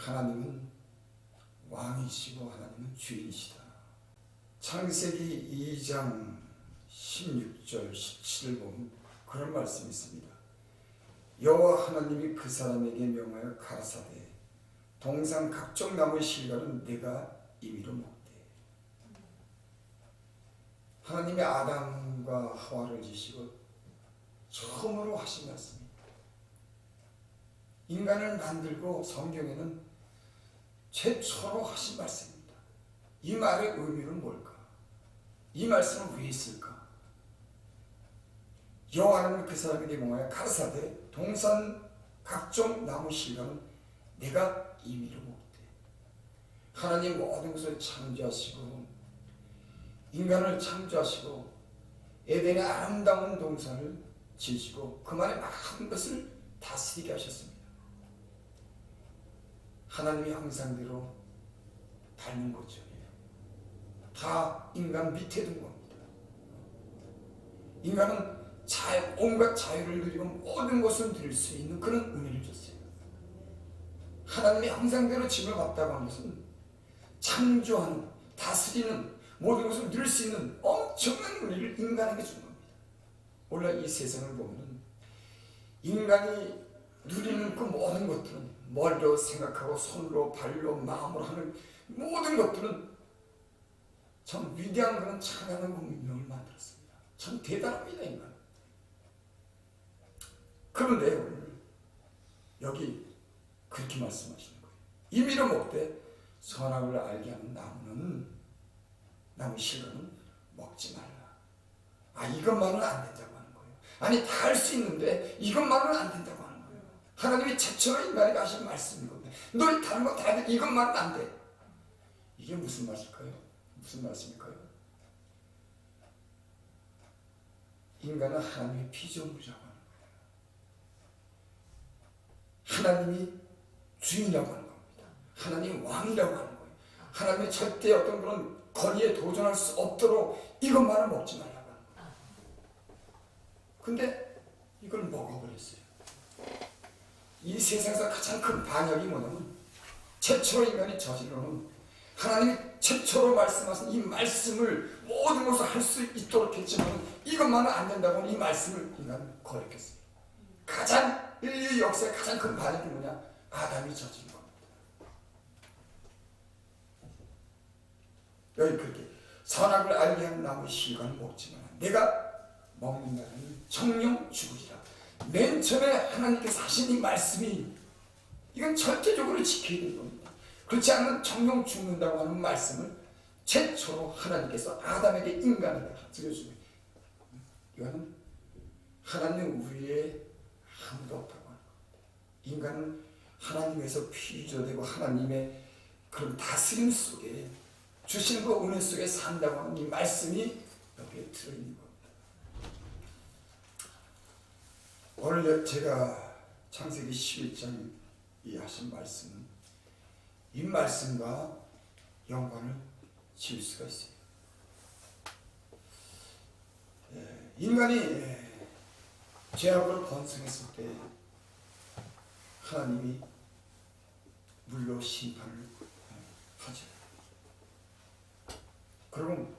하나님은 왕이시고 하나님은 주인이시다. 창세기 2장 16절 17을 보면 그런 말씀이 있습니다. 여호와 하나님이 그 사람에게 명하여 가라사대 동산 각종 나무의 실과는 내가 임의로 먹되. 하나님이 아담과 하와를 지시고 처음으로 하신 말씀입니다. 인간을 만들고 성경에는 최초로 하신 말씀입니다. 이 말의 의미는 뭘까? 이 말씀은 왜 있을까? 여호와 하나님이 그 사람에게 명하여 가라사대 동산 각종 나무 실과는 내가 임의로 먹되. 하나님 모든 것을 창조하시고 인간을 창조하시고 에덴의 아름다운 동산을 지으시고 그만의 많은 것을 다스리게 하셨습니다. 하나님의 형상대로 닮은 거죠. 다 인간 밑에 둔 겁니다. 인간은 온갖 자유를 누리고 모든 것을 누릴 수 있는 그런 은혜를 줬어요. 하나님의 형상대로 짐을 받다고 하는 것은 창조하는, 다스리는, 모든 것을 누릴 수 있는 엄청난 은혜를 인간에게 준 겁니다. 오늘 이 세상을 보면 인간이 누리는 그 모든 것들은 머리로 생각하고 손으로 발로 마음으로 하는 모든 것들은 참 위대한 그런 찬양의 문명을 만들었습니다. 참 대단합니다, 인간. 그런데 오늘 여기 그렇게 말씀하시는 거예요. 임의로 먹되 선악을 알게 하는 나무 실과는 먹지 말라. 이것만은 안 된다고 하는 거예요. 아니, 다 할 수 있는데 이것만은 안 된다고 하는 거예요. 하나님이 최초로 인간에게 하신 말씀이거든요. 너희 다른 거 다 돼. 이것만은 안 돼. 이게 무슨 말일까요? 무슨 말씀일까요? 인간은 하나님의 피조물이라고 하는 거예요. 하나님이 주인이라고 하는 겁니다. 하나님이 왕이라고 하는 거예요. 하나님이 절대 어떤 그런 권위에 도전할 수 없도록 이것만은 먹지 말라고 하는 거예요. 근데 이걸 먹어버렸어요. 이 세상에서 가장 큰 반역이 뭐냐면 최초로 인간이 저지르는 하나님이 최초로 말씀하신 이 말씀을 모든 것을 할 수 있도록 했지만 이것만은 안 된다고 하는 이 말씀을 인간은 거역했어요. 가장 인류 역사의 가장 큰 반역이 뭐냐? 아담이 저지른 겁니다. 여기 그렇게 선악을 알게 하는 나무의 실과는 먹지만 내가 먹는 날은 정령 죽으리라. 맨 처음에 하나님께서 하신 이 말씀이 이건 절대적으로 지켜야 되는 겁니다. 그렇지 않으면 정령 죽는다고 하는 말씀을 최초로 하나님께서 아담에게 인간에게 들려줍니다. 이거는 하나님 위에 아무도 없다고 하는 겁니다. 인간은 하나님에서 피조되고 하나님의 그런 다스림 속에 주신 그 은혜 속에 산다고 하는 이 말씀이 여기에 들어있는 겁니다. 오늘 제가 창세기 11장 이 하신 말씀은 이 말씀과 연관을 지을 수가 있어요. 인간이 죄악으로 번성했을 때 하나님이 물로 심판을 하죠. 그러면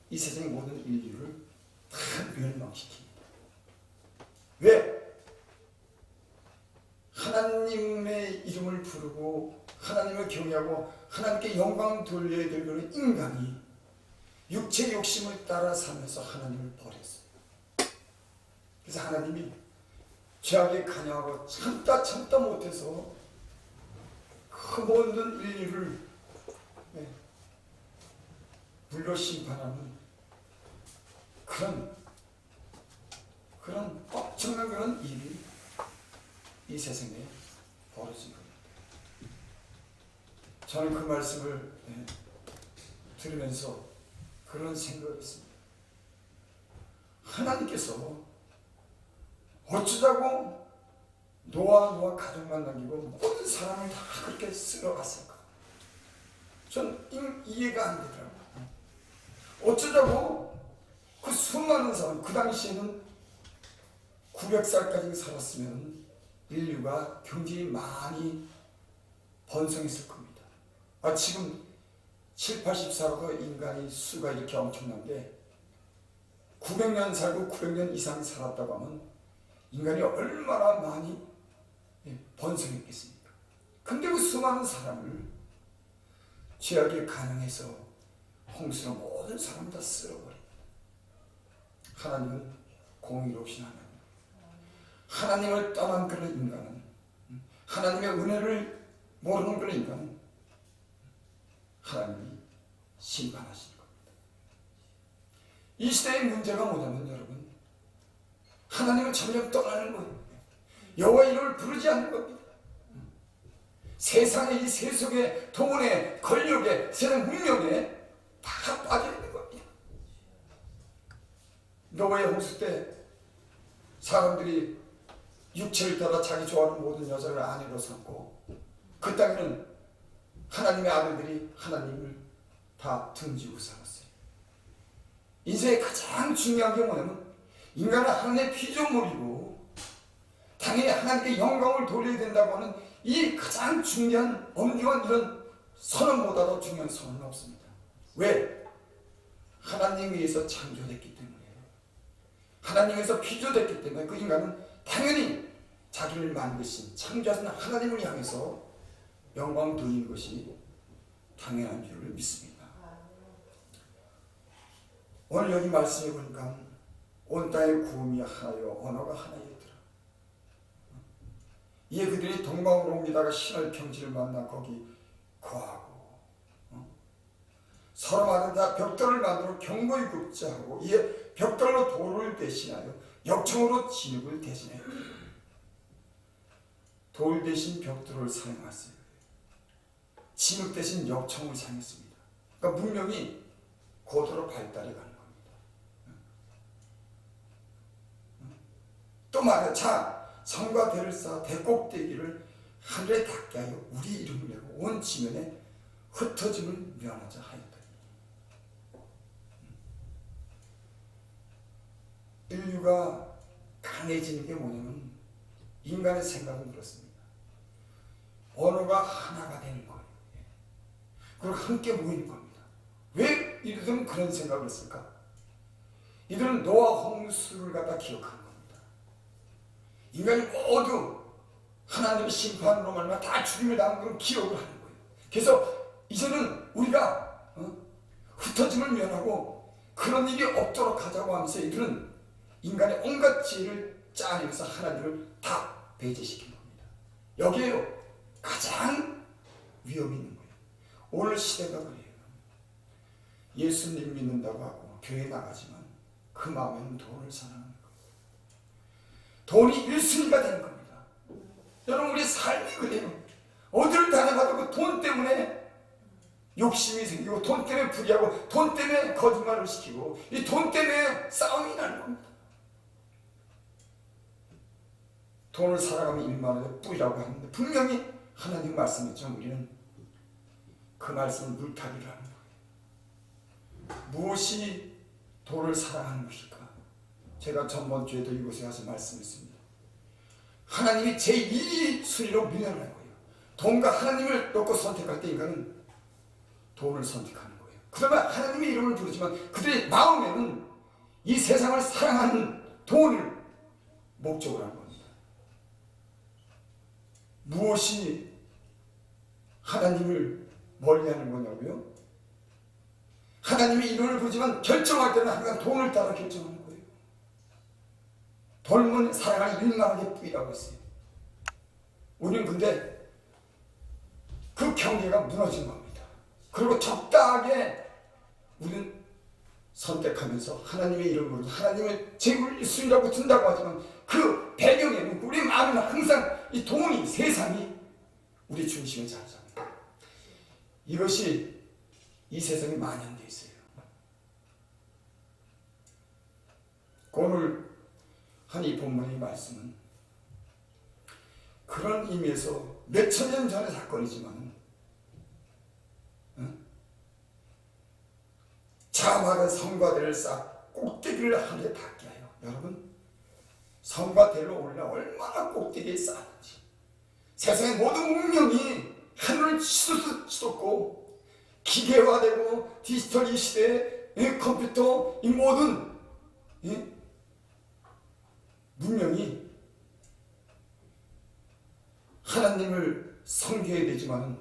이 세상의 모든 인류를 다 멸망시킵니다. 왜? 하나님의 이름을 부르고 하나님을 경외하고 하나님께 영광 돌려야 될 그런 인간이 육체 욕심을 따라 살면서 하나님을 버렸어요. 그래서 하나님이 죄악에 관여하고 참다 못해서 그 모든 인류를 물로 심판하는 그런 엄청난 그런 일이 이 세상에 벌어진 겁니다. 저는 그 말씀을 들으면서 그런 생각이 있습니다. 하나님께서 어쩌자고 노아 가족만 남기고 모든 사람을 다 그렇게 쓸어갔을까? 전 이해가 안 되더라고요. 어쩌자고 그 수많은 사람, 그 당시에는 900살까지 살았으면 인류가 굉장히 많이 번성했을 겁니다. 지금 7, 80살도 인간의 수가 이렇게 엄청난데 900년 살고 900년 이상 살았다고 하면 인간이 얼마나 많이 번성했겠습니까? 근데 그 수많은 사람을 죄악이 가능해서 홍수로 모든 사람 다 쓸어버립니다. 하나님은 공의로우신 하나님을 떠난 그런 인간은, 하나님의 은혜를 모르는 그런 인간은 하나님이 심판하시는 겁니다. 이 시대의 문제가 뭐냐면 여러분, 하나님을 점점 떠나는 거예요. 여호와 이름을 부르지 않는 겁니다. 세상의 이 세속의 돈에 권력에 세상 문명에 다 빠져 있는 겁니다. 노아의 홍수 때 사람들이 육체를 따라 자기 좋아하는 모든 여자를 아내로 삼고 그 땅에는 하나님의 아들들이 하나님을 다 등지고 살았어요. 인생의 가장 중요한 게 뭐냐면 인간은 하나님의 피조물이고 당연히 하나님께 영광을 돌려야 된다고 하는 이 가장 중요한 엄중한 이런 선언보다도 중요한 선언은 없습니다. 왜? 하나님에 의해서 창조됐기 때문에, 하나님에서 피조됐기 때문에 그 인간은 당연히 자기를 만드신 창조하신 하나님을 향해서 영광 돌리는 것이 당연한 줄을 믿습니다. 오늘 여기 말씀해 보니까 온 땅의 구음이 하나요 언어가 하나였더라. 이에 그들이 동방으로 옮기다가 신을 평지를 만나 거기 거하고 서로 말하다 벽돌을 만들어 경고히 굽자하고 이에 벽돌로 돌을 대신하여 역청으로 진흙을 대신하여 돌 대신 벽돌을 사용했어요. 진흙 대신 역청을 사용했습니다. 그러니까 문명이 고도로 발달해 가는 겁니다. 또 말해, 자, 성과 대를 쌓아 대꼭대기를 하늘에 닿게 하여 우리 이름을 내고 온 지면에 흩어짐을 면하자 하였다. 인류가 강해지는 게 뭐냐면 인간의 생각은 그렇습니다. 언어가 하나가 되는 거예요. 그리고 함께 모이는 겁니다. 왜 이들은 그런 생각을 했을까? 이들은 노아 홍수를 갖다 기억하는 겁니다. 인간이 모두 하나님의 심판으로 말미암아 다 죽임을 당한 그런 기억을 하는 거예요. 그래서 이제는 우리가 흩어짐을 면하고 그런 일이 없도록 하자고 하면서 이들은 인간의 온갖 지혜를 짜내면서 하나님을 다 배제시킨 겁니다. 여기에요 가장 위험이 있는 거예요. 오늘 시대가 그래요. 예수님 믿는다고 하고 교회 나가지만 그 마음에는 돈을 사랑하는 거예요. 돈이 1순위가 되는 겁니다. 여러분 우리 삶이 그래요. 어디를 다녀가도 그 돈 때문에 욕심이 생기고 돈 때문에 불의하고 돈 때문에 거짓말을 시키고 이 돈 때문에 싸움이 나는 겁니다. 돈을 사랑하면 일만하여 뿌리라고 하는데 분명히 하나님 말씀했지만 우리는 그 말씀을 물타기를 하는 거예요. 무엇이 돈을 사랑하는 것일까? 제가 전번 주에도 이곳에 와서 말씀했습니다. 하나님이 제2순위로 미련한 거예요. 돈과 하나님을 놓고 선택할 때 인간은 돈을 선택하는 거예요. 그러면 하나님의 이름을 부르지만 그들의 마음에는 이 세상을 사랑하는 돈을 목적으로 하는 겁니다. 무엇이 하나님을 멀리하는 거냐고요? 하나님의 이름을 부르지만 결정할 때는 항상 돈을 따라 결정하는 거예요. 돈은 사랑을 일만하게 뿌리라고 했어요. 우리는 근데 그 경계가 무너진 겁니다. 그리고 적당하게 우리는 선택하면서 하나님의 이름으로 하나님의 제국을 1순위라고 둔다고 하지만 그 배경에는 우리 마음에는 항상 이 돈이 세상이 우리 중심에 자리 잡니다. 이것이 이 세상에 만연되어 있어요. 오늘 한 이 본문의 말씀은 그런 의미에서 몇천 년 전의 사건이지만 자막은 성과 대를 쌓아 꼭대기를 하늘에 닿게 하여 여러분 성과 대로 올라 얼마나 꼭대기에 쌓았는지 세상의 모든 운명이 하늘을 치솟고 기계화되고 디지털 이 시대에 컴퓨터 이 모든 문명이 하나님을 섬겨야 되지만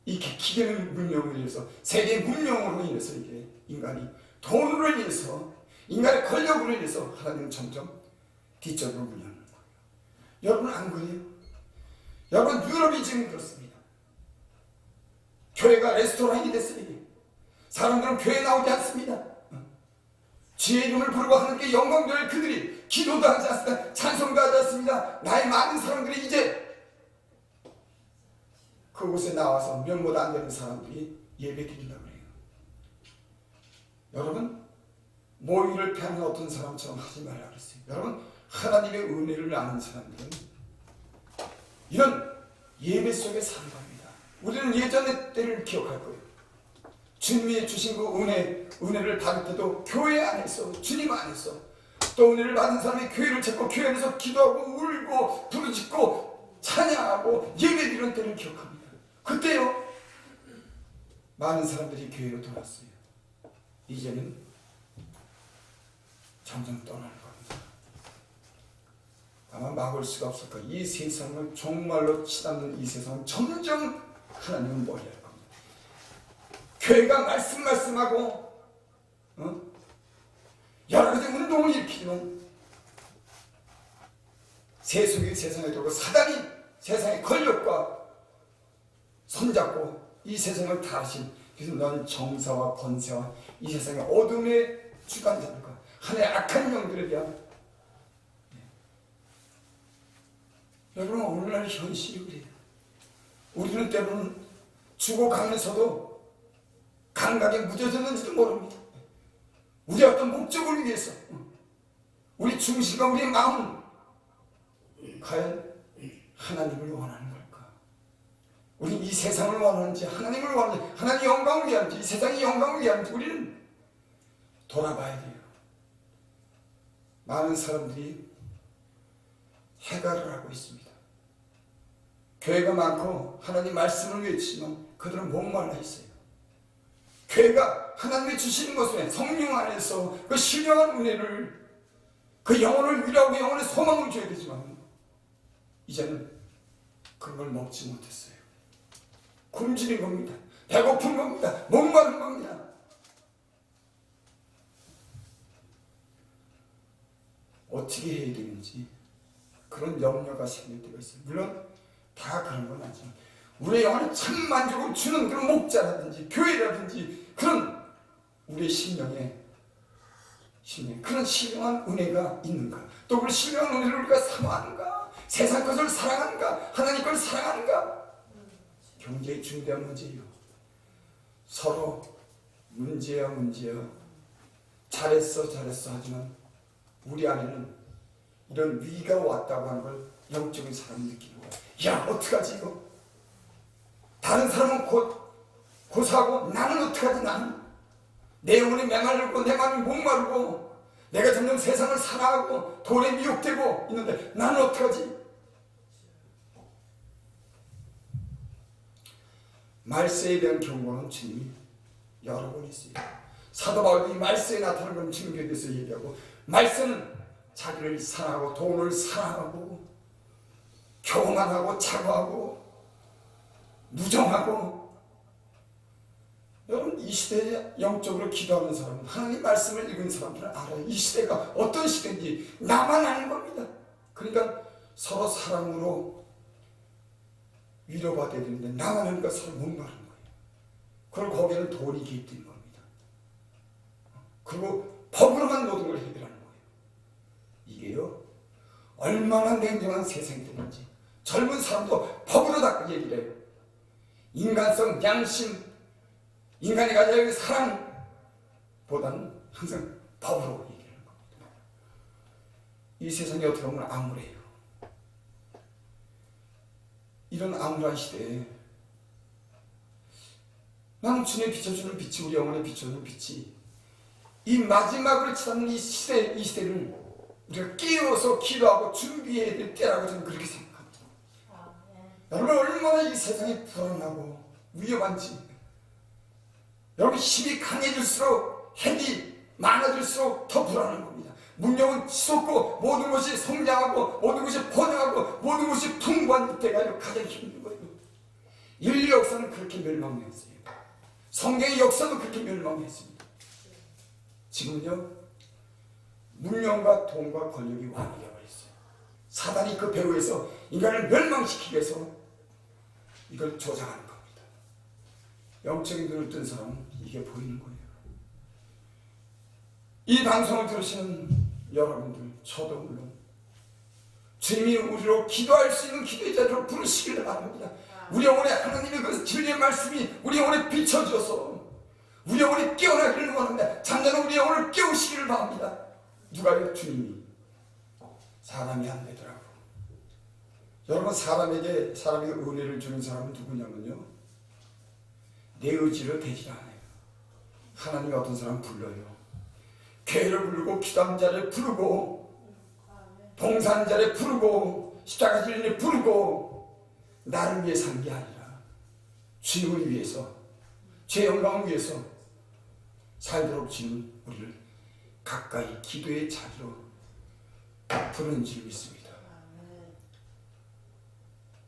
이 기계 문명으로 인해서 세계 문명으로 인해서 이게 인간이 돈으로 인해서 인간의 권력으로 인해서 하나님은 점점 뒤쪽으로 물려는 거예요. 여러분 안 그래요? 여러분 유럽이 지금 그렇습니다. 교회가 레스토랑이 됐어요. 사람들은 교회에 나오지 않습니다. 주의 이름을 부르고 하나님께 영광 돌릴 그들이 기도도 하지 않습니다. 찬송도 하지 않습니다. 나이 많은 사람들이 이제 그곳에 나와서 면모도 안 되는 사람들이 예배 드린다고 해요. 여러분 모의를 패하는 어떤 사람처럼 하지 말라 그랬어요. 여러분 하나님의 은혜를 아는 사람들은 이런 예배 속에 사는 겁니다. 우리는 예전의 때를 기억할 거예요. 주님이 주신 그 은혜를 받을 때도 교회 안에서 주님 안에서 또 은혜를 받은 사람이 교회를 찾고 교회 안에서 기도하고 울고 부르짖고 찬양하고 예배드리는 때를 기억합니다. 그때요 많은 사람들이 교회로 돌아왔어요. 이제는 점점 떠나는 겁니다. 아마 막을 수가 없을 거예요. 이 세상을 정말로 치닫는 이 세상은 점점 하나님은 멀리할 겁니다. 교회가 말씀하고 여러 가지 운동을 일으키지만 세속이 세상에 들고 사단이 세상의 권력과 손잡고 이 세상을 다 하신 그래서 넌 정사와 권세와 이 세상의 어둠의 주관자들과 하나의 악한 영들에 대한 여러분 오늘날 현실이 그래요. 우리는 때로는 죽어가면서도 감각에 무뎌졌는지도 모릅니다. 우리 어떤 목적을 위해서 우리 중심과 우리의 마음 과연 하나님을 원하는 걸까? 우리 이 세상을 원하는지 하나님을 원하는지 하나님의 영광을 위하는지 이 세상의 영광을 위하는지 우리는 돌아봐야 돼요. 많은 사람들이 해가를 하고 있습니다. 교회가 많고 하나님 말씀을 외치지만 그들은 목말라 있어요. 교회가 하나님이 주시는 것에 성령 안에서 그 신령한 은혜를 그 영혼을 위로하고 영혼의 소망을 줘야 되지만 이제는 그런 걸 먹지 못했어요. 굶주린 겁니다. 배고픈 겁니다. 목마른 겁니다. 어떻게 해야 되는지 그런 염려가 생길 때가 있어요. 물론 다 그런 건 아니지만 우리의 영혼에 참 만족을 주는 그런 목자라든지 교회라든지 그런 우리의 심령에 그런 신령한 은혜가 있는가? 또 그 신령한 은혜를 우리가 사모하는가? 세상 것을 사랑하는가? 하나님 걸 사랑하는가? 굉장히 중대한 문제예요. 서로 문제야 잘했어 하지만 우리 안에는 이런 위기가 왔다고 하는 걸 영적인 사람이 느끼고 야 어떡하지 이거? 다른 사람은 고사하고 나는 어떡하지 나는? 내 영혼이 메마르고 내 마음이 목마르고 내가 점점 세상을 사랑하고 돈에 미혹되고 있는데 나는 어떡하지? 말세에 대한 경고는 주님이 여러 번 있어요. 사도 바울이 말세에 나타나는 건 증거에 대해서 얘기하고 말세는 자기를 사랑하고 돈을 사랑하고 교만하고 차고하고 무정하고 여러분 이 시대에 영적으로 기도하는 사람은 하나님 말씀을 읽은 사람들은 알아요. 이 시대가 어떤 시대인지 나만 아는 겁니다. 그러니까 서로 사랑으로 위로받아야 되는데 나만 하니까 서로 목마른 거예요. 그리고 거기에는 돈이 개입된 겁니다. 그리고 법으로만 모든 걸 해결하는 거예요. 이게요 얼마나 냉정한 세상이 되는지 젊은 사람도 법으로 다 얘기를 해요. 인간성, 양심, 인간이 가져야 할 사랑보다는 항상 법으로 얘기하는 겁니다. 이 세상이 어떻게 보면 암울해요. 이런 암울한 시대에 나는 주님이 비춰주는 빛이 우리 영혼에 비춰주는 빛이 이 마지막으로 치닫는 이 시대를 우리가 끼워서 기도하고 준비해야 될 때라고 저는 그렇게 생각합니다. 여러분 얼마나 얼마나 이 세상이 불안하고 위험한지. 여러분, 힘이 강해질수록, 핵이 많아질수록 더 불안한 겁니다. 문명은 치솟고 모든 것이 성장하고 모든 것이 번영하고 모든 것이 풍부한 때가 가장 힘든 거예요. 인류 역사는 그렇게 멸망했어요. 성경의 역사도 그렇게 멸망했습니다. 지금은요, 문명과 돈과 권력이 왕이 되어버렸어요. 사단이 그 배후에서 인간을 멸망시키기 위해서 이걸 조장하는 겁니다. 영적인 눈을 뜬 사람은 이게 보이는 거예요. 이 방송을 들으시는 여러분들, 저도 물론 주님이 우리로 기도할 수 있는 기도의 자리로 부르시기를 바랍니다. 우리 영혼에 하나님의 그 진리의 말씀이 우리 영혼에 비춰져서 우리 영혼이 깨어나기를 원합니다. 잠자는 우리 영혼을 깨우시기를 바랍니다. 누가요? 주님이. 사람이 안 되더라고. 여러분, 사람에게 은혜를 주는 사람은 누구냐면요, 내 의지로 되지 않아요. 하나님이 어떤 사람 불러요. 교회를 부르고 기도하는 자를 부르고 봉사하는 자를 부르고 십자가 질린을 부르고 나를 위해 산 게 아니라 주님을 위해서, 죄 영광을 위해서 살도록 주님 우리를 가까이 기도의 자리로 부르는 줄 믿습니다.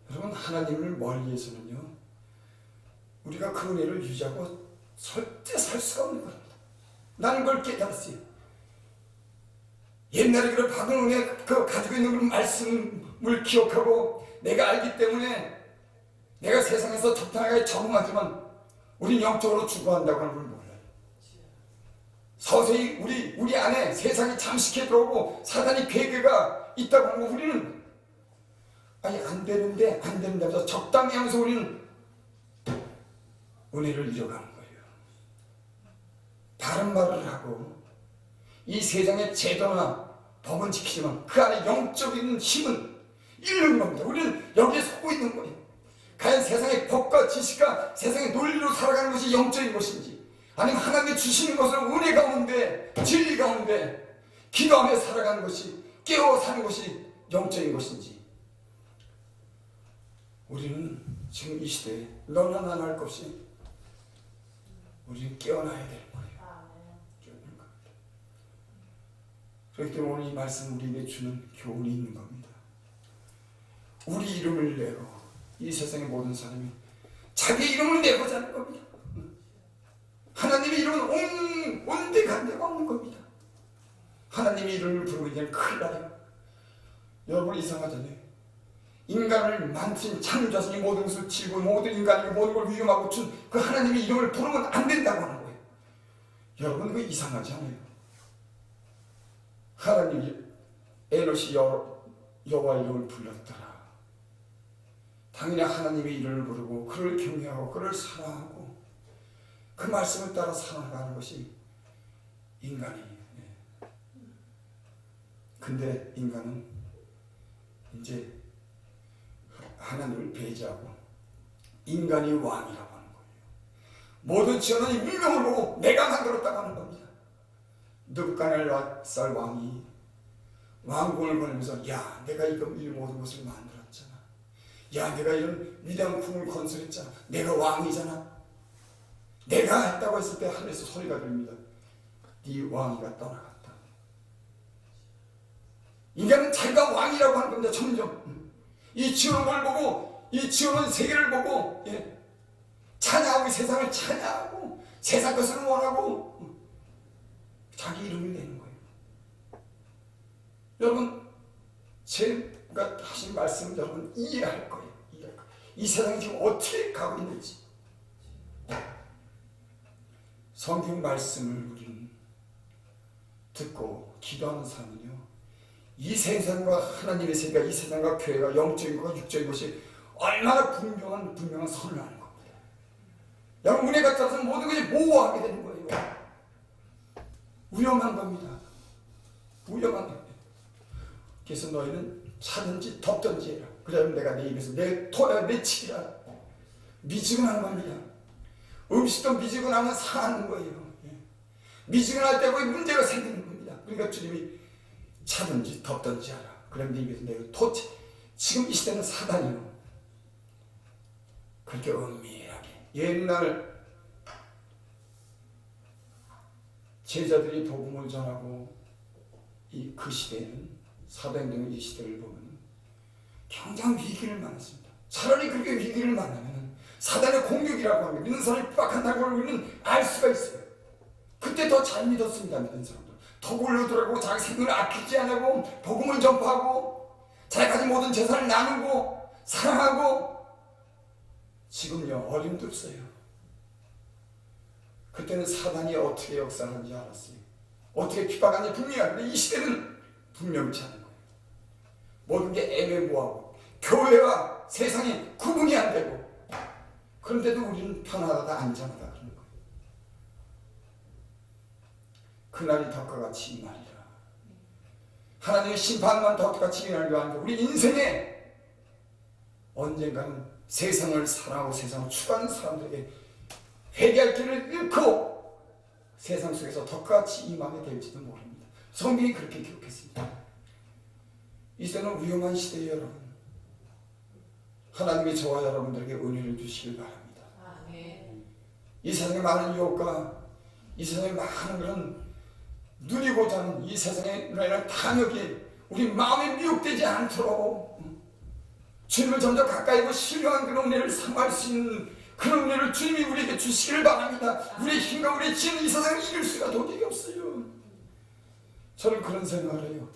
여러분, 하나님을 멀리해서는요, 우리가 그 은혜를 유지하고 절대 살 수가 없는 겁니다. 나는 그걸 깨달았어요. 옛날에 그 받은 은혜, 그 가지고 있는 그 말씀을 기억하고 내가 알기 때문에 내가 세상에서 적당하게 적응하지만 우린 영적으로 죽어간다고 하는 걸 몰라요. 서서히 우리 안에 세상이 잠식해 들어오고 사단이 괴계가 있다고 하는 거 우리는 아니 안 되는데 하면서 적당히 하면서 우리는 은혜를 잃어가는 거예요. 다른 말을 하고 이 세상의 제도나 법은 지키지만 그 안에 영적인 힘은 잃는 겁니다. 우리는 여기에 속고 있는 거예요. 과연 세상의 법과 지식과 세상의 논리로 살아가는 것이 영적인 것인지, 아니면 하나님의 주시는 것을 은혜 가운데, 진리 가운데 기도하며 살아가는 것이, 깨워 사는 것이 영적인 것인지. 우리는 지금 이 시대에 너나 나나 할 것 없이 우리는 깨어나야 될 거예요. 그렇기 때문에 오늘 이 말씀 우리에게 주는 교훈이 있는 겁니다. 우리 이름을 내고 이 세상의 모든 사람이 자기 이름을 내고자 하는 겁니다. 하나님의 이름은 온데간데가 없는 겁니다. 하나님의 이름을 부르고 있는 큰일 나요. 여러분, 이상하잖아요. 인간을 만드신 창조자신이 모든 것을 지고 모든 인간에게 모든 걸 위험하고 준 그 하나님의 이름을 부르면 안 된다고 하는 거예요. 여러분, 그거 이상하지 않아요? 하나님이 에노시 여호와 이름을 불렀더라. 당연히 하나님의 이름을 부르고 그를 경외하고 그를 사랑하고 그 말씀을 따라 살아가는 것이 인간이에요. 근데 인간은 이제 하나님을 배제하고 인간이 왕이라고 하는 거예요. 모든 지원은 운명을 보고 내가 만들었다고 하는 겁니다. 느부갓네살 왕이 왕궁을 보내면서 야, 내가 이 모든 것을 만들었잖아. 야, 내가 이런 위대한 궁을 건설했잖아. 내가 왕이잖아. 내가 했다고 했을 때 하늘에서 소리가 들립니다. 네 왕이가 떠나갔다. 인간은 자기가 왕이라고 하는 겁니다. 점점 이 지어놓은 걸 보고, 이 지어놓은 세계를 보고 찬양하고 세상을 찬양하고 세상 것을 원하고 자기 이름을 내는 거예요. 여러분, 제가 하신 말씀을 여러분 이해할 거예요. 이 세상이 지금 어떻게 가고 있는지. 성경 말씀을 우리는 듣고 기도하는 사람은요, 이 세상과 하나님의 세계가, 이 세상과 교회가 영적인 것과 육적인 것이 얼마나 분명한 선을 하는 겁니다. 여러분, 은혜가 따라서 모든 것이 모호하게 되는 거예요. 위험한 겁니다. 위험한 겁니다. 그래서 너희는 차든지 덮든지 해라. 그러면 내가 내 입에서 내 치기라. 미지근한 겁니다. 음식도 미지근하면 상하는 거예요. 미지근할 때 거기 문제가 생기는 겁니다. 그러니까 주님이 차든지 덮든지 하라. 그러면 네 입에서 내가 지금 이 시대는 사단이요. 그렇게 은밀하게 옛날 제자들이 복음을 전하고 그 시대에는 사도행전 이 시대를 보면 굉장히 위기를 만났습니다. 차라리 그렇게 위기를 만나면 사단의 공격이라고 하면 믿는 사람이 빡한다고 우리는 알 수가 있어요. 그때 더 잘 믿었습니다. 믿는 사람들 더 올려들어가고 자기 생명을 아끼지 않고 복음을 전파하고 자기가 가진 모든 재산을 나누고 사랑하고. 지금요 어림도 없어요. 그때는 사단이 어떻게 역사하는지 알았어요. 어떻게 핍박하는지 분명한데 이 시대는 분명치 않은 거예요. 모든 게 애매모호하고 교회와 세상이 구분이 안 되고 그런데도 우리는 편하다 안전하다 그러는 거예요. 그날이 덕과 같이 임하리라. 하나님의 심판만 덕과 같이 임하는 게 아니라 우리 인생에 언젠가는 세상을 사랑하고 세상을 추구하는 사람들에게 회개할 길을 잃고 세상 속에서 덕같이 임하게 될지도 모릅니다. 성경이 그렇게 기록했습니다. 이 시대는 위험한 시대예요, 여러분. 하나님이 저와 여러분들에게 은혜를 주시길 바랍니다. 이 세상에 많은 유혹과 이 세상에 많은 그런 누리고자 하는 이 세상의 탐욕이 우리 마음에 미혹되지 않도록 주님을 점점 가까이 하고 신령한 그런 은혜를 삼할 수 있는 그런 은혜를 주님이 우리에게 주시기를 바랍니다. 우리의 힘과 우리의 지혜는 이 세상을 이길 수가 도저히 없어요. 저는 그런 생각을 해요.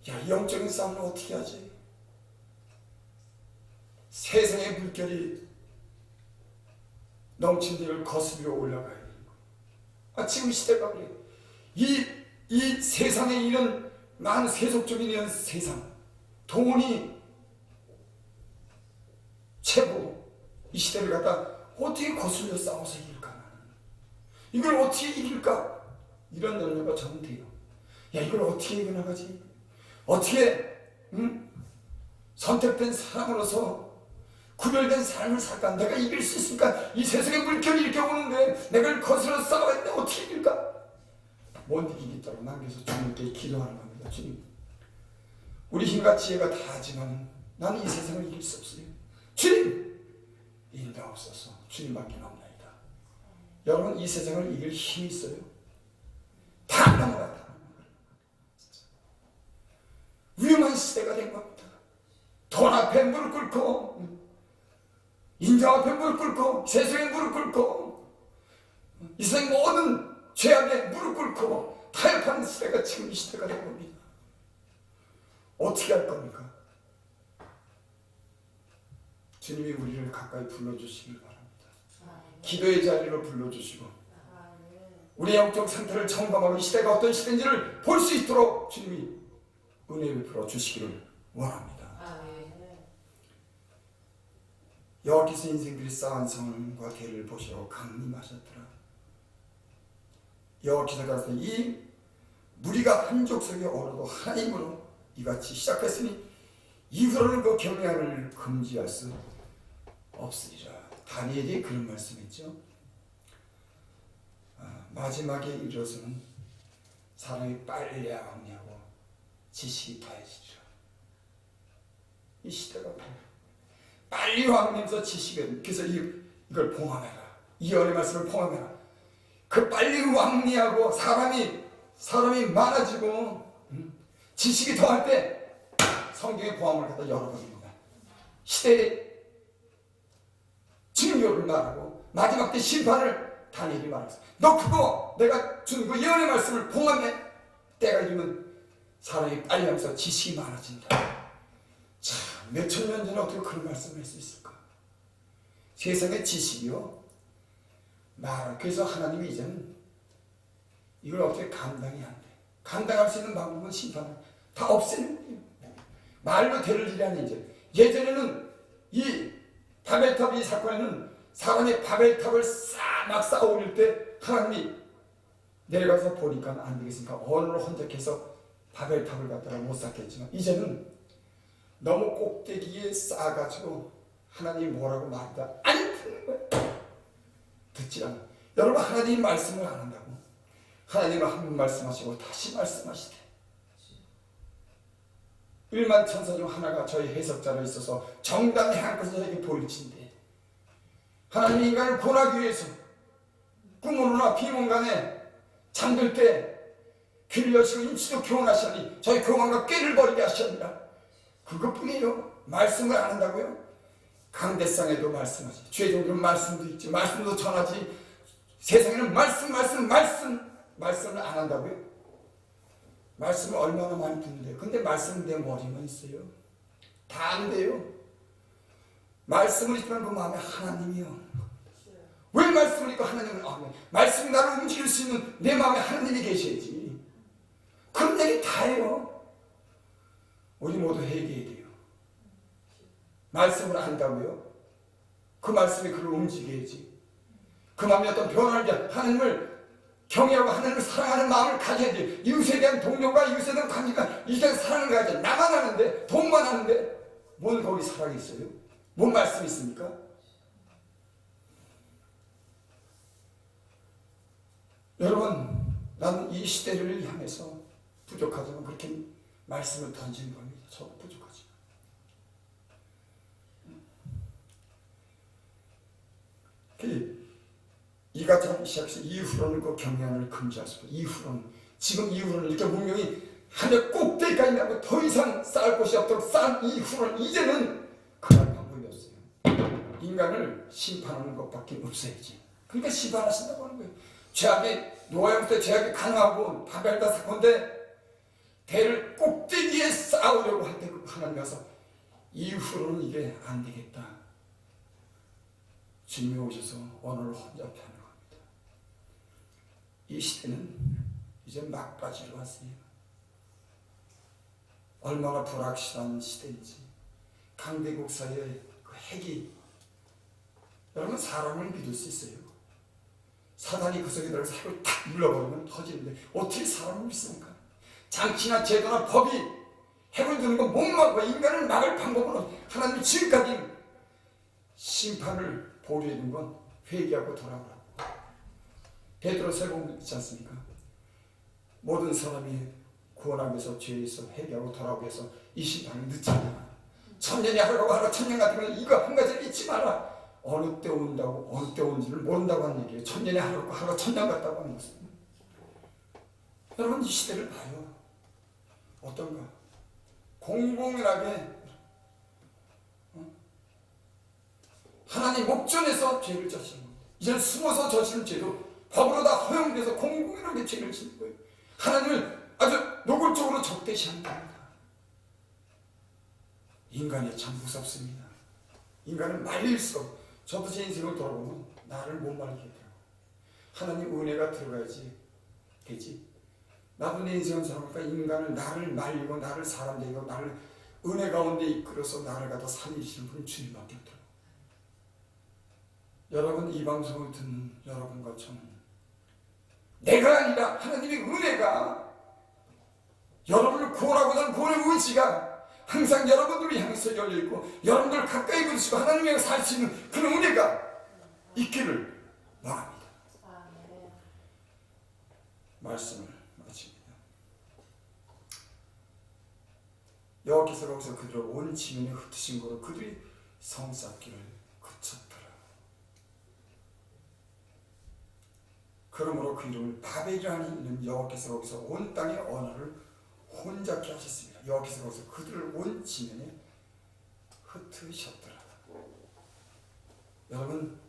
야, 영적인 싸움을 어떻게 하지? 세상의 물결이 넘친 데를 거스르러 올라가야 되는 거예요. 지금 시대가 그래요. 이 세상에 이런 많은 세속적인 이런 세상, 돈이 최고, 이 시대를 갖다 어떻게 거슬려 싸워서 이길까? 이걸 어떻게 이길까? 이런 연료가 저는 돼요. 야, 이걸 어떻게 이겨나가지? 어떻게 선택된 사람으로서 구별된 삶을 살까? 내가 이길 수 있을까? 이 세상의 물결이 이렇게 오는데 내가 이걸 거슬러 싸워야 어떻게 이길까? 못 이기겠다고 남겨서 주님께 기도하는 겁니다. 주님, 우리 힘과 지혜가 다 하지만 나는 이 세상을 이길 수 없어요. 주님, 인도하옵소서. 주님밖에 없나이다. 여러분, 이 세상을 이길 힘이 있어요? 다 넘어갔다. 위험한 시대가 된 겁니다. 돈 앞에 무릎 꿇고 인정 앞에 무릎 꿇고 세상에 무릎 꿇고 이 세상 모든 죄악에 무릎 꿇고 타협하는 시대가 지금 이 시대가 된 겁니다. 어떻게 할 겁니까? 주님이 우리를 가까이 불러주시길 바랍니다. 기도의 자리로 불러주시고 우리의 영적 상태를 점검하고 이 시대가 어떤 시대인지를 볼 수 있도록 주님이 은혜를 풀어주시기를 원합니다. 여호와께서 인생들이 쌓은 성과 대를 보시고 강림하셨더라. 여호와께서 가라사대 이 무리가 한 족속에 어느도 하나님으로 이같이 시작했으니 이후로는 그 경외함을 금지할 수 없으리라. 다니엘이 그런 말씀했죠. 마지막에 이르러서는 사람이 빨리 왕래하고 지식이 더해지리라. 이 시대가 빨리 왕래하면서 지식을, 그래서 이걸 봉함해라. 이 연의 말씀을 봉함해라. 그 빨리 왕래하고 사람이 많아지고 지식이 더할 때 성경의 봉함을 갖다 열어버립니다. 시대의 징조를 말하고 마지막 때 심판을 다니엘이 말했어. 너 그거 내가 준 그 예언의 말씀을 봉함해. 때가 이르면 사람이 빨리 하면서 지식이 많아진다. 참, 몇천 년 전에 어떻게 그런 말씀을 할 수 있을까? 세상의 지식이요. 그래서 하나님이 이제는 이걸 어떻게 감당이 안 돼. 감당할 수 있는 방법은 심판을 다 없애는 거예요. 말로 될 일이 아니 이제. 예전에는 이 바벨탑 이 사건에는 사람이 바벨탑을 막 쌓아 올릴 때 하나님이 내려가서 보니까 안 되겠으니까 언어를 헌적해서 바벨탑을 갖다가 못 쌓겠지만 이제는 너무 꼭대기에 쌓아가지고 하나님이 뭐라고 말한다 안 듣는 거야. 듣지 않아. 여러분, 하나님 말씀을 안 한다고. 하나님은 한 번 말씀하시고 다시 말씀하시대. 1만 천사 중 하나가 저희 해석자로 있어서 정당히 한 것을 저에게 보일진데 하나님이 인간을 구원하기 위해서 꿈으로나 비몽간에 잠들 때 귀를 여시고 인치도 교훈하시니 저희 교만과 꾀를 버리게 하셨느라. 그것뿐이에요. 말씀을 안 한다고요? 강대상에도 말씀하지, 죄종들은 말씀도 있지, 말씀도 전하지. 세상에는 말씀을 안 한다고요? 말씀을 얼마나 많이 듣는데요. 근데 말씀은 내 머리만 있어요. 다 안 돼요. 말씀을 있지만 그 마음에 하나님이요. 왜 말씀을 읽고 하나님을 아멘. 말씀이 나를 움직일 수 있는 내 마음에 하나님이 계셔야지. 그런 얘기 다 해요. 우리 모두 회개해야 돼요. 말씀을 안다고요? 그 말씀이 그를 움직여야지. 그 마음에 어떤 변화를 위한 하나님을 경외하고 하나님을 사랑하는 마음을 가져야 돼요. 이웃에 대한 동료가 이웃에 대한 관계가 이웃에 대한 사랑을 가져야 돼. 나만 하는데, 돈만 하는데 뭔 거기 사랑이 있어요? 뭔 말씀이 있습니까? 여러분, 나는 이 시대를 향해서 부족하지만 그렇게 말씀을 던지는 겁니다. 저 부족하지. 이가 참 시작해서 이후로는 그 경향을 금지할 수 없고, 이후로는 이렇게 문명이 하늘 꼭대기까지 나고 더 이상 쌓을 곳이 없도록 쌓은 이후로는 이제는 그럴 방법이 없어요. 인간을 심판하는 것밖에 없어야지. 그러니까 심판하신다고 하는 거예요. 죄악이 노아형때 죄악이 가능하고 바벨다 사건인데 대를 꼭대기에 쌓으려고 할 때 하나님 와서 이후로는 이게 안 되겠다. 주님이 오셔서 언어를 혼잡케 하는 겁니다. 이 시대는 이제 막바지로 왔어요. 얼마나 불확실한 시대인지. 강대국 사이의 그 핵이, 여러분 사람을 믿을 수 있어요. 사단이 그 속에 들어가서 핵을 탁 눌러버리면 터지는데 어떻게 사람을 믿습니까? 장치나 제도나 법이 핵을 두는 건 못 막고 인간을 막을 방법은 하나님이 지금까지 심판을 보류해 둔 건 회개하고 돌아오라고. 베드로서에 보면 있지 않습니까? 모든 사람이 구원하기 위해서 죄에서 회개하고 돌아오기 위해서 이 심판을 늦지 않아. 천년이 하루라고 하루 천년 같으면 이거 한 가지를 잊지 마라. 어느 때 온다고, 어느 때 온지를 모른다고 하는 얘기예요. 천년이 하루고 하루가 천년 같다고 하는 것은. 여러분 이 시대를 봐요. 어떤가? 공공연하게 하나님 목전에서 죄를 저지른 겁니다. 이제는 숨어서 저지른 죄도 법으로 다 허용돼서 공공연하게 죄를 짓는 거예요. 하나님을 아주 노골적으로 적대시하는 겁니다. 인간이 참 무섭습니다. 인간은 말릴 수 없어. 저도 제 인생을 돌아보면 나를 못 말리겠더라고. 하나님 은혜가 들어가야지 되지. 나도 내 인생을 살아보니까 인간을 나를 말리고 나를 사람 되고 나를 은혜 가운데 이끌어서 나를 갖다 살리시는 분은 주님밖에 없더라고. 여러분 이 방송을 듣는 여러분과 저는 내가 아니라 하나님의 은혜가 여러분을 구원하고자 하는 구원의 의지가 항상 여러분들을 향해서 열려있고 여러분들을 가까이 부르시고 하나님과 살 수 있는 그런 은혜가 있기를 바랍니다. 말씀을 마칩니다. 여호와께서 거기서 그들을 온 지면에 흩으신 거로 그들이 성 쌓기를 그쳤더라. 그러므로 그 이름을 바벨이라는 이는 여호와께서 거기서 온 땅의 언어를 혼잡게 하셨습니다. 여호와께서 거기서 그들을 온 지면에 흩으셨더라. 여러분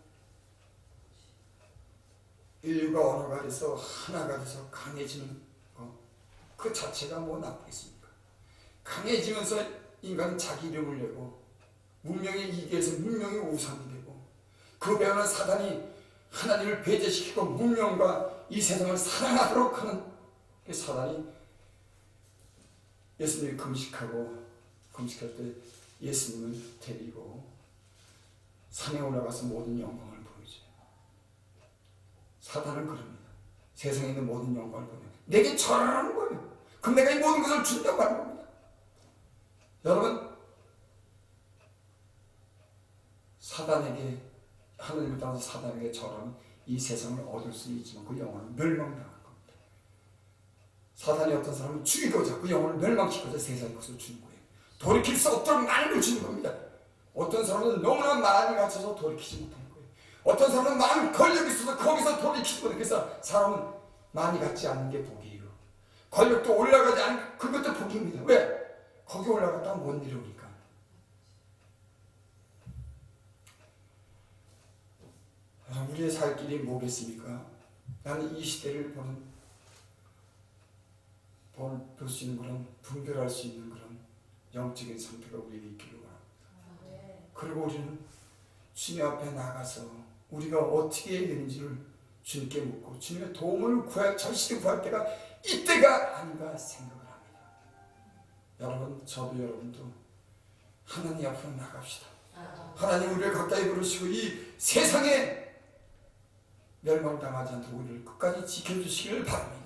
인류가 언어가 돼서 하나가 돼서 강해지는 그 자체가 뭐 나쁘겠습니까? 강해지면서 인간은 자기 이름을 내고 문명의 이기에서 문명의 우상이 되고 그 배우는 사단이 하나님을 배제시키고 문명과 이 세상을 사랑하도록 하는 그 사단이 예수님이 금식할 때 예수님을 데리고 산에 올라가서 모든 영광을 보여줘요. 사단은 그럽니다. 세상에 있는 모든 영광을 보여요. 내게 절하라는 거예요. 그럼 내가 이 모든 것을 준다고 하는 겁니다. 여러분 사단에게 하나님을 따라서 사단에게 절하면 이 세상을 얻을 수 있지만 그 영혼은 멸망당할 겁니다. 사단이 어떤 사람을 죽이고자 그 영혼을 멸망시켜서 세상의 것을 주는 거예요. 돌이킬 수 없도록 많은 걸 주는 겁니다. 어떤 사람은 너무나 많이 갇혀서 돌이키지 못하는 거예요. 어떤 사람은 많은 권력이 있어서 거기서 돌이키거든. 그래서 사람은 많이 갖지 않는 게 복이에요. 권력도 올라가지 않는 그것도 복입니다. 왜? 거기 올라갔다가 못 이루니까. 우리의 살 길이 뭐겠습니까? 나는 이 시대를 볼 수 있는 그런 분별할 수 있는 그런 영적인 상태가 우리에게 있기를 바랍니다. 그리고 우리는 주님 앞에 나가서 우리가 어떻게 해야 되는지를 주님께 묻고 주님의 도움을 절실히 구할 때가 이때가 아닌가 생각을 합니다. 여러분, 저도 여러분도 하나님 앞으로 나갑시다. 하나님 우리를 가까이 부르시고 이 세상에 멸망당하지 않도록 우리를 끝까지 지켜주시기를 바랍니다.